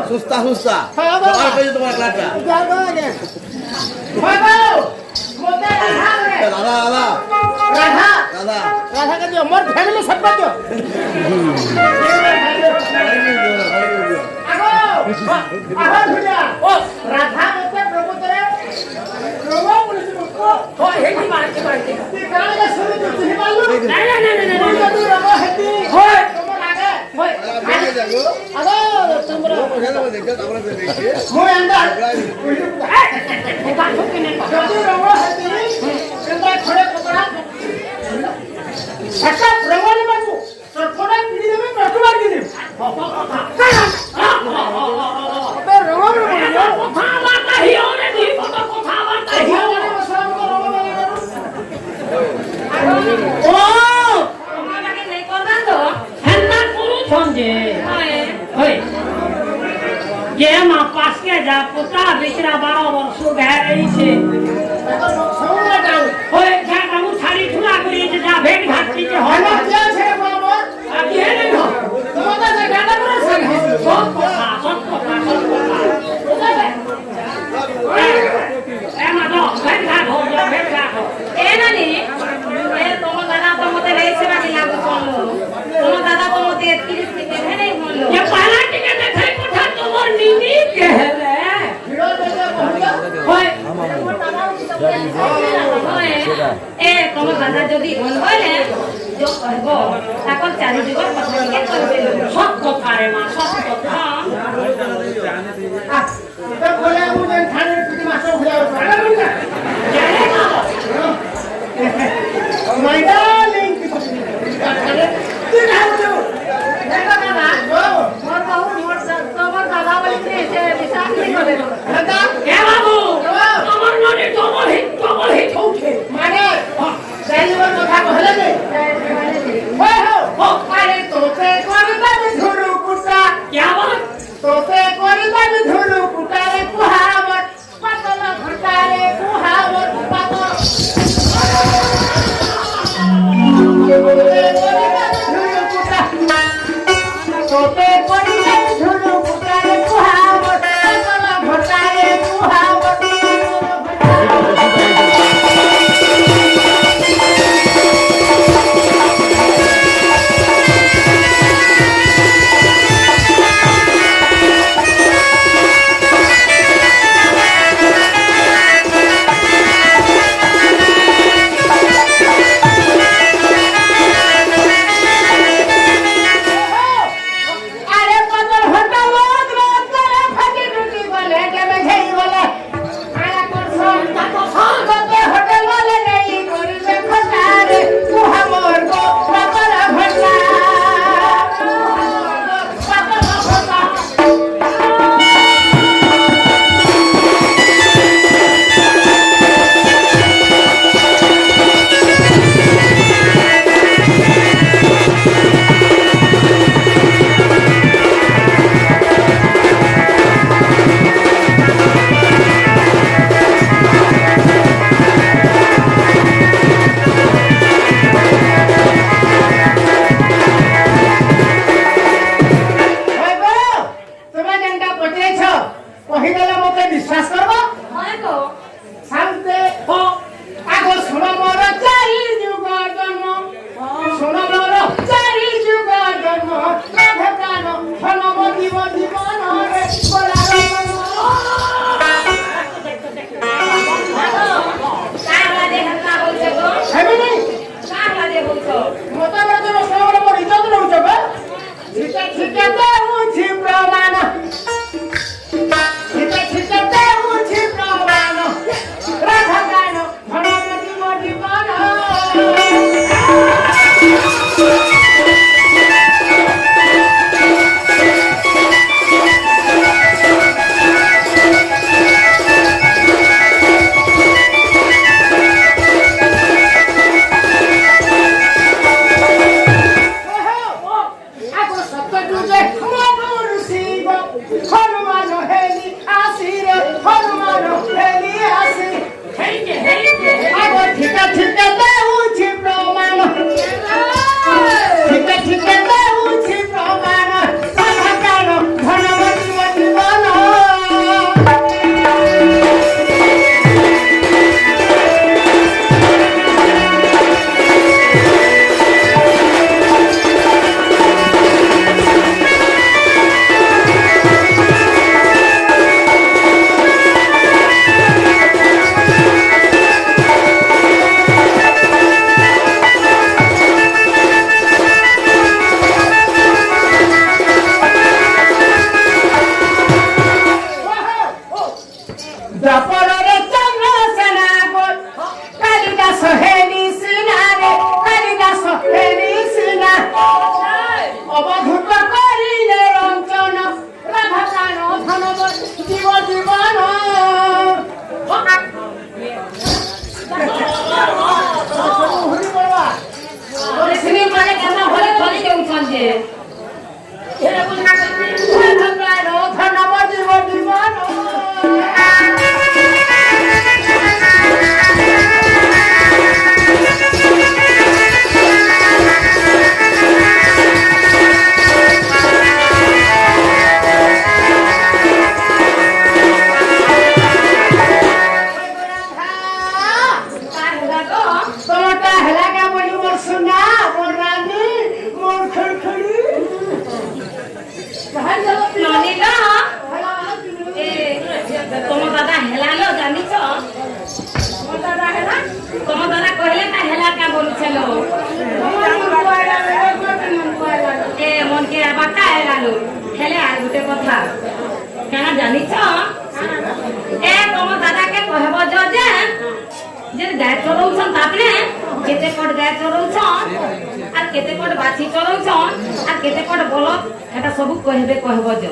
Susah susah. Apa itu teman kelapa? Radha का जो मोर family सब बच्चों आहो भैया ओ राधा के प्रभु तेरे प्रभु पुलिस को हो हे की मार के ते गाना का सुन तो नहीं मालूम नहीं तू रबो हेती हो तुम आगे होय आगे जागो आगो तुमरा मो अंदर ए बात हो के नहीं तू रबो हेती केंद्र खड़े पकड़ा अच्छा प्रभु बाबू तो थोड़ा पीड़ी में प्रभु की दे अबे रंगो में बोलो कथा बात ही होने दी फोटो कथा बात ही होने मसला को रंगो में ओ हमारा के नहीं करना तो हेन्ना करू छंजे होय ये मा पास के जा पुता बिचरा 12 वर्ष गहरई छे सौला जाऊ होय जा कामु छाड़ी ठुला करी जे जा भेट घाट की जे होय क्या छे बराबर आकी है नहीं हो तुम्हारा से गाना करे से सब कथा ए मा दो भेट घाट हो जा भेट घाट हो ए नानी ए तुम दादा तो मते नहीं सेवा के लागू चलो तुम दादा तो मते 30 के है नहीं बोलो ये पहला टिकट देखे कोठा तोर नीनी के है रे हीरो देखे होय ए तुम दादा जदी मन होले जो कहबो ताको चारि जुगर पठा के करबे सब कथा रे मां सब कथा आ तो बोले मुझे थाने की मासो हुआ जाने मुझे जाने ना माय डार्लिंग तू ना हो देखा ना मोर बाबू मोर तोमर दादा वाली से विशाल नहीं करे दादा ए बाबू तोमर नडी तोमर हिट होखे माने जाइवर কথা कहले दे होय हो अरे तोते करबा धुरु कुटा क्या बात तोते करबा धुरु कुटा रे कुहा দ্বাপরের চন্দ্রসেনা গোল কালিদাস হেলি সিনারে কালিদাস হেলি সিনা অবধূত করিলে রঞ্জন রাধা প্রাণ ধনব জীব জীবন মানে কেন হলে চলে যাচ্ছেন যে রাধা প্রাণ ধনব জীব জীবন তোমারটা হেলাকা বলি মোর সোনা মোর রানী মোর খড়খড়ি ননিলা তোমার দাদা হেলালো জানিছ তোমার দাদা কহিলে তা হেলা কে বলছিল এ মনকে আবার কা হেলালো হেলে আর গোটে কথা কেন জানিছ এ তোমার দাদাকে কহব যে গায়ে চড়াউছন তাপরে কেতে কট গায়ে চড়াউছন আর কেতে কট বাছি চড়াউছন আর কেতে কট বলদ এটা সবু কহব যে